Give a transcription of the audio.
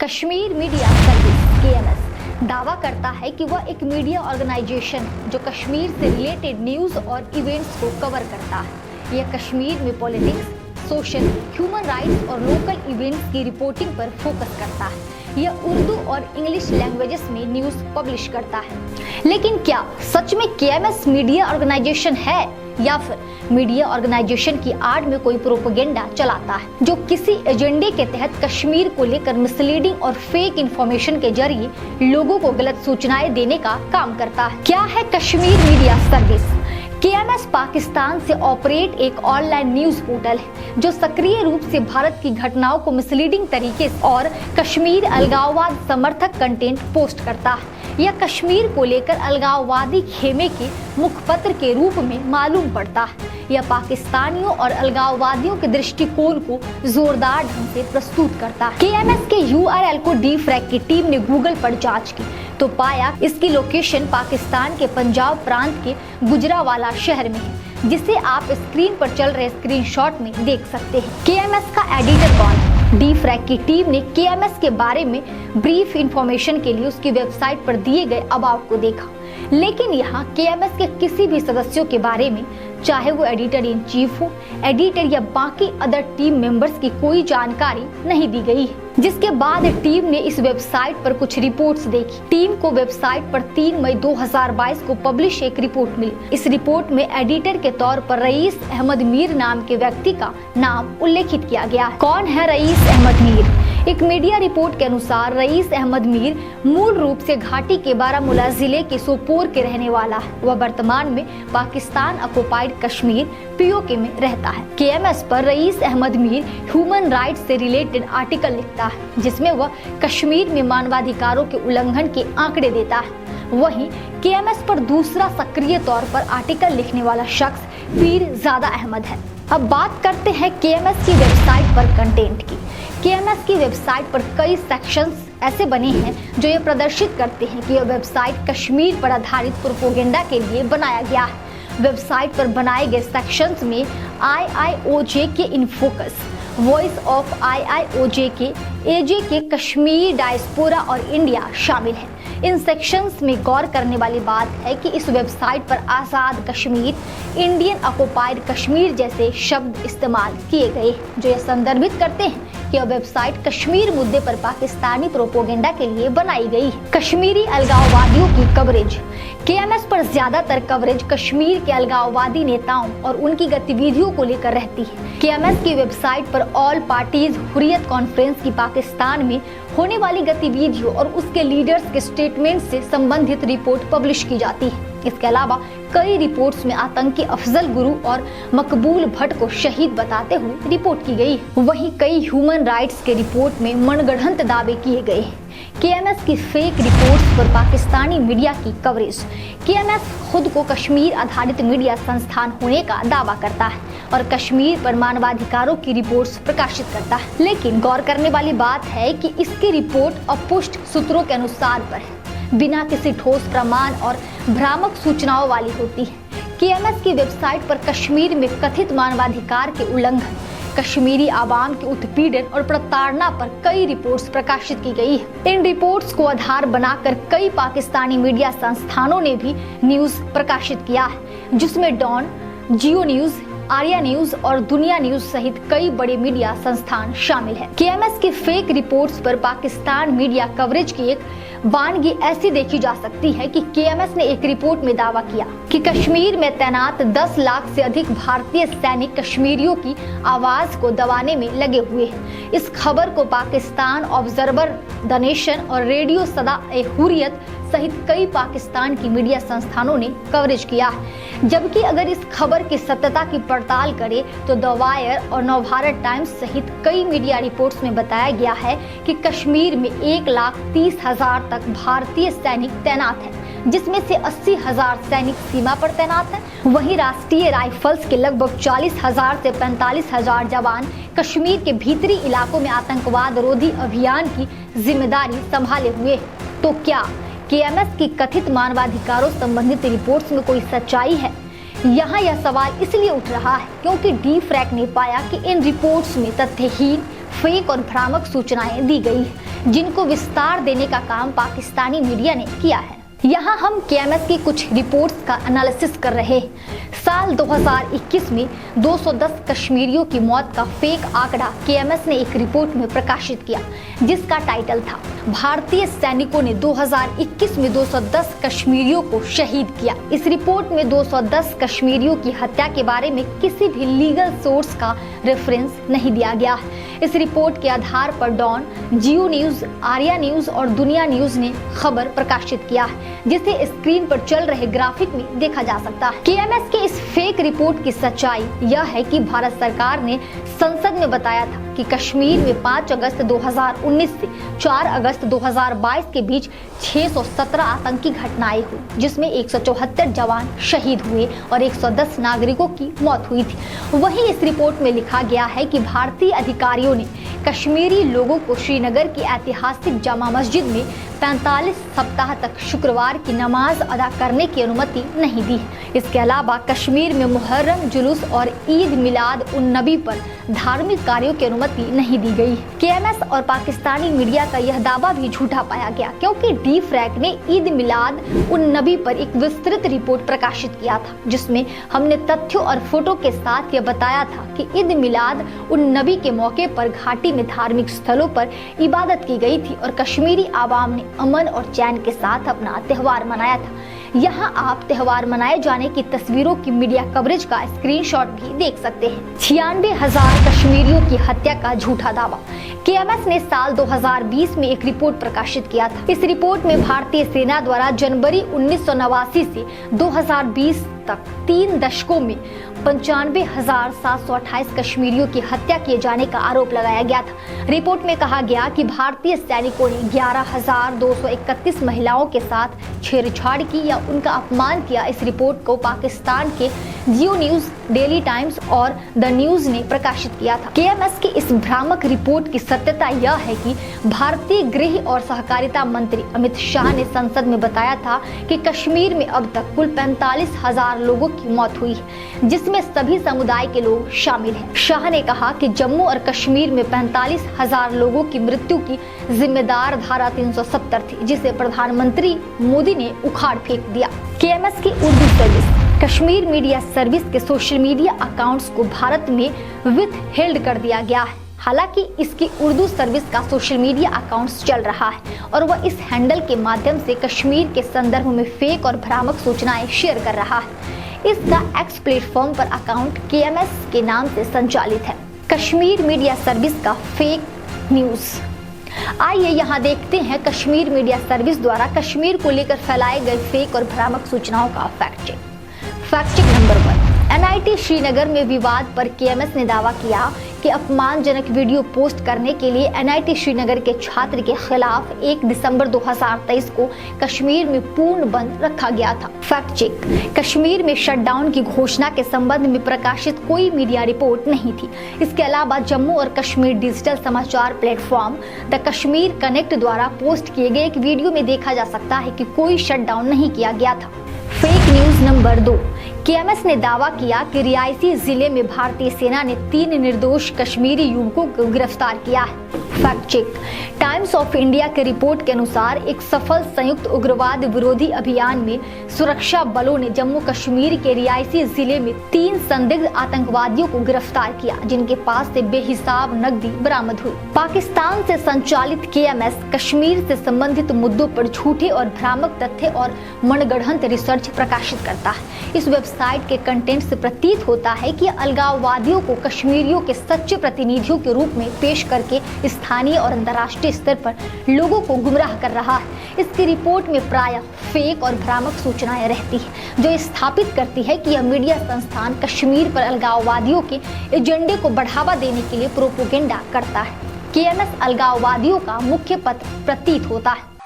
Kashmir media service (KMS) दावा करता है कि वह एक मीडिया ऑर्गेनाइजेशन है जो कश्मीर से रिलेटेड न्यूज़ और इवेंट्स को कवर करता है। यह कश्मीर में पॉलिटिक्स, सोशल, ह्यूमन राइट्स और लोकल इवेंट्स की रिपोर्टिंग पर फोकस करता है। यह उर्दू और इंग्लिश लैंग्वेजेस में न्यूज़ पब्लिश करता है। लेकिन क्या सच में KMS मीडिया ऑर्गेनाइजेशन है या फिर मीडिया ऑर्गेनाइजेशन की आड़ में कोई प्रोपेगेंडा चलाता है जो किसी एजेंडे के तहत कश्मीर को लेकर मिसलीडिंग और फेक इंफॉर्मेशन के जरिए लोगों को गलत सूचनाएं देने का काम करता है? क्या है Kashmir media service? KMS Pakistan से ऑपरेट एक ऑनलाइन न्यूज पोर्टल है जो सक्रिय रूप से भारत की घटनाओं को मिसलीडिंग तरीके से और कश्मीर अलगाववाद समर्थक कंटेंट पोस्ट करता है। यह कश्मीर को लेकर अलगाववादी खेमे के मुखपत्र के रूप में मालूम पड़ता है। यह पाकिस्तानियों और अलगाववादियों के दृष्टिकोण को जोरदार ढंग से प्रस्तुत करता है। KMS के URL को डीफ्रैग की टीम ने गूगल पर जांच की तो पाया इसकी लोकेशन पाकिस्तान के पंजाब प्रांत के गुजरावाला शहर में है, जिसे आप स्क्रीन पर चल रहे स्क्रीनशॉट में देख सकते हैं। KMS का एडिटर कौन है? डीफ्रैग की टीम ने KMS के बारे में ब्रीफ इंफॉर्मेशन के लिए उसकी वेबसाइट पर दिए गए अबाउट को देखा, लेकिन यहाँ KMS के किसी भी सदस्यों के बारे में, चाहे वो एडिटर इन चीफ हो, एडिटर या बाकी अदर टीम मेंबर्स की कोई जानकारी नहीं दी गई है। जिसके बाद टीम ने इस वेबसाइट पर कुछ रिपोर्ट्स देखी। टीम को वेबसाइट पर 3 मई 2022 को पब्लिश एक रिपोर्ट मिली। इस रिपोर्ट में एडिटर के तौर पर रईस अहमद मीर नाम के व्यक्ति का नाम उल्लेखित किया गया है। कौन है रईस अहमद मीर? एक मीडिया रिपोर्ट के अनुसार रईस अहमद मीर मूल रूप से घाटी के बारामूला जिले के सोपोर के रहने वाला है। वह वर्तमान में पाकिस्तान ऑक्युपाइड कश्मीर POK में रहता है। KMS पर rice Ahmad Mir human rights से रिलेटेड आर्टिकल लिखता है, जिसमें वह कश्मीर में मानवाधिकारों के उल्लंघन के आंकड़े देता है। वहीं KMS पर दूसरा सक्रिय तौर पर आर्टिकल लिखने वाला शख्स पीरजादा अहमद है। अब बात करते हैं KMS की वेबसाइट पर कंटेंट की। KMS की वेबसाइट पर कई सेक्शंस ऐसे बने हैं जो ये प्रदर्शित करते हैं कि यह वेबसाइट कश्मीर पर आधारित प्रोपेगेंडा के लिए बनाया गया है। वेबसाइट पर बनाए गए सेक्शंस में IIOJK in focus, voice of IIOJK, AJK Kashmir, diaspora और इंडिया शामिल है। इन सेक्शंस में गौर करने वाली बात है कि इस वेबसाइट पर आज़ाद कश्मीर, इंडियन ऑक्युपाइड कश्मीर जैसे शब्द इस्तेमाल किए गए, जो यह संदर्भित करते हैं कि यह वेबसाइट कश्मीर मुद्दे पर पाकिस्तानी प्रोपेगेंडा के लिए बनाई गई है। कश्मीरी अलगाववादियों की कवरेज। KMS पर ज्यादातर कवरेज कश्मीर के अलगाववादी नेताओं और उनकी गतिविधियों को लेकर रहती है। KMS की वेबसाइट पर ऑल पार्टीज हुर्रियत कॉन्फ्रेंस की पाकिस्तान में होने वाली गतिविधियों और उसके लीडर्स के स्टेटमेंट से संबंधित रिपोर्ट पब्लिश की जाती है। इसके अलावा कई रिपोर्ट्स में आतंकी अफजल गुरु और मकबूल भट्ट को शहीद बताते हुए रिपोर्ट की गई। वहीं कई ह्यूमन राइट्स के रिपोर्ट में मनगढ़ंत दावे किए गए हैं। KMS की फेक रिपोर्ट्स पर पाकिस्तानी मीडिया की कवरेज। KMS खुद को कश्मीर आधारित मीडिया संस्थान होने का दावा करता है और कश्मीर पर मानवाधिकारों की रिपोर्ट्स प्रकाशित करता है, लेकिन गौर करने वाली बात है कि इसकी रिपोर्ट अपुष्ट सूत्रों के अनुसार पर है, बिना किसी ठोस प्रमाण और भ्रामक सूचनाओं वाली होती है। KMS की वेबसाइट पर कश्मीर में कथित मानवाधिकार के उल्लंघन, कश्मीरी आवाम के उत्पीड़न और प्रताड़ना पर कई रिपोर्ट्स प्रकाशित की गई है। इन रिपोर्ट्स को आधार बनाकर कई पाकिस्तानी मीडिया संस्थानों ने भी न्यूज प्रकाशित किया है, जिसमें डॉन, जियो न्यूज, आर्या न्यूज और दुनिया न्यूज सहित कई बड़े मीडिया संस्थान शामिल हैं। KMS की फेक रिपोर्ट्स पर पाकिस्तान मीडिया कवरेज की एक वानगी ऐसी देखी जा सकती है कि KMS ने एक रिपोर्ट में दावा किया कि कश्मीर में तैनात 10 लाख से अधिक भारतीय सैनिक कश्मीरियों की आवाज को दबाने में लगे हुए हैं। इस खबर को पाकिस्तान ऑब्जर्वर, द नेशन और रेडियो सदा-ए-हुर्रियत सहित कई पाकिस्तान की मीडिया संस्थानों ने कवरेज किया है। जबकि अगर इस खबर की सत्यता की पड़ताल करें तो द वायर और नवभारत टाइम्स सहित कई मीडिया रिपोर्ट्स में बताया गया है कि कश्मीर में 1,30,000 तक भारतीय सैनिक तैनात हैं, जिसमें से 80,000 सैनिक सीमा पर तैनात हैं। वहीं राष्ट्रीय राइफल्स के लगभग 40,000 से 45,000 जवान कश्मीर के भीतरी इलाकों में आतंकवाद रोधी अभियान की जिम्मेदारी संभाले हुए। तो क्या KMS की कथित मानवाधिकारों संबंधित रिपोर्ट्स में कोई सच्चाई है? यहाँ यह सवाल इसलिए उठ रहा है क्योंकि डीफ्रैग ने पाया कि इन रिपोर्ट्स में तथ्यहीन, फेक और भ्रामक सूचनाएं दी गई, जिनको विस्तार देने का काम पाकिस्तानी मीडिया ने किया है। यहाँ हम केएमएस की कुछ रिपोर्ट्स का एनालिसिस कर रहे हैं। साल 2021 में 210 कश्मीरियों की मौत का फेक आंकड़ा केएमएस ने एक रिपोर्ट में प्रकाशित किया, जिसका टाइटल था भारतीय सैनिकों ने 2021 में 210 कश्मीरियों को शहीद किया। इस रिपोर्ट में 210 कश्मीरियों की हत्या के बारे में किसी भी लीगल सोर्स का रेफरेंस नहीं दिया गया। इस रिपोर्ट के आधार पर डॉन, जियो न्यूज, आर्या न्यूज और दुनिया न्यूज ने खबर प्रकाशित किया है, जिसे स्क्रीन पर चल रहे ग्राफिक में देखा जा सकता है। केएमएस के इस फेक रिपोर्ट की सच्चाई यह है कि भारत सरकार ने संसद में बताया था कि कश्मीर में 5 अगस्त 2019 से 4 अगस्त 2022 के बीच 617 आतंकी घटनाएं हुई, जिसमें 174 जवान शहीद हुए और 110 नागरिकों की मौत हुई थी। वहीं इस रिपोर्ट में लिखा गया है कि भारतीय अधिकारियों ने कश्मीरी लोगों को श्रीनगर की ऐतिहासिक जामा मस्जिद में 45 सप्ताह तक शुक्रवार की नमाज अदा करने की अनुमति नहीं दी। इसके अलावा कश्मीर में मुहर्रम जुलूस और ईद मिलाद उन नबी पर धार्मिक कार्यों की अनुमति नहीं दी गई। केएमएस और पाकिस्तानी मीडिया का यह दावा भी झूठा पाया गया, क्योंकि डीफ्रैक ने ईद मिलाद उन नबी पर एक विस्तृत रिपोर्ट प्रकाशित किया था, जिसमें हमने तथ्यों और फोटो के साथ यह बताया था कि ईद मिलाद उन नबी के मौके पर घाटी में धार्मिक स्थलों पर इबादत की गई थी और कश्मीरी आवाम ने अमन और चैन के साथ अपना त्योहार मनाया था। यहाँ आप त्योहार मनाए जाने की तस्वीरों की मीडिया कवरेज का स्क्रीनशॉट भी देख सकते हैं। 96,000 कश्मीरियों की हत्या का झूठा दावा। केएमएस ने साल 2020 में एक रिपोर्ट प्रकाशित किया था। इस रिपोर्ट में भारतीय सेना द्वारा जनवरी 1989 से 2020 तक 3 दशकों में 95,728 कश्मीरियों की हत्या किए जाने का आरोप लगाया गया था। रिपोर्ट में कहा गया कि भारतीय सैनिकों ने 11,231 महिलाओं के साथ छेड़छाड़ की या उनका अपमान किया। इस रिपोर्ट को पाकिस्तान के जियो न्यूज, डेली टाइम्स और द न्यूज ने प्रकाशित किया था। केएमएस की इस भ्रामक रिपोर्ट की सत्यता यह है कि भारतीय गृह और सहकारिता मंत्री अमित शाह ने संसद में बताया था कि कश्मीर में अब तक कुल 45,000 लोगों की मौत हुई है, जिसमें सभी समुदाय के लोग शामिल हैं। शाह ने कहा कि जम्मू और कश्मीर में 45,000 लोगों की मृत्यु की जिम्मेदार धारा 370 थी, जिसे प्रधानमंत्री मोदी ने उखाड़ फेंक दिया। केएमएस की Urdu service. Kashmir media service के सोशल मीडिया अकाउंट्स को भारत में विथहेल्ड कर दिया गया है। हालांकि इसकी उर्दू सर्विस का सोशल मीडिया अकाउंट्स चल रहा है और वह इस हैंडल के माध्यम से कश्मीर के संदर्भ में फेक और भ्रामक सूचनाएं शेयर कर रहा है। इसका एक्स प्लेटफॉर्म पर अकाउंट केएमएस के नाम से संचालित है। कश्मीर मीडिया सर्विस का फेक न्यूज। आइए यहाँ देखते हैं कश्मीर मीडिया सर्विस द्वारा कश्मीर को लेकर फैलाए गए फेक और भ्रामक सूचनाओं का fact check. Fact check number 1। NIT Srinagar में विवाद पर केएमएस ने दावा किया कि अपमानजनक वीडियो पोस्ट करने के लिए एनआईटी श्रीनगर के छात्र के खिलाफ 1 दिसंबर 2023 को कश्मीर में पूर्ण बंद रखा गया था। Fact check. कश्मीर में शटडाउन की घोषणा के संबंध में प्रकाशित कोई मीडिया रिपोर्ट नहीं थी। इसके अलावा जम्मू और कश्मीर डिजिटल समाचार प्लेटफॉर्म द कश्मीर कनेक्ट द्वारा पोस्ट किए गए एक वीडियो में देखा जा सकता है कि कोई शटडाउन नहीं किया गया था। Fake news number 2। केएमएस ने दावा किया कि रियासी जिले में भारतीय सेना ने 3 निर्दोष कश्मीरी युवकों को गिरफ्तार किया है। Fact check. Times of India के रिपोर्ट के अनुसार एक सफल संयुक्त उग्रवाद विरोधी अभियान में सुरक्षा बलों ने जम्मू कश्मीर के रियासी जिले में 3 संदिग्ध आतंकवादियों को गिरफ्तार किया, जिनके पास से बेहिसाब नकदी बरामद हुई। पाकिस्तान से संचालित केएमएस कश्मीर से संबंधित मुद्दों पर झूठे और भ्रामक तथ्य और मनगढ़ंत रिसर्च प्रकाशित करता है। इस वेबसाइट के कंटेंट से प्रतीत होता है कि अलगाववादियों को कश्मीरियों के सच्चे प्रतिनिधियों के रूप में पेश करके स्थानीय और अंतर्राष्ट्रीय स्तर पर लोगों को गुमराह कर रहा है। इसकी रिपोर्ट में प्रायः फेक और भ्रामक सूचनाएं रहती है, जो स्थापित करती है कि यह मीडिया संस्थान कश्मीर पर अलगाववादियों के एजेंडे को बढ़ावा देने के लिए प्रोपेगेंडा करता है। केएमएस अलगाववादियों का मुख्य पत्र प्रतीत होता है।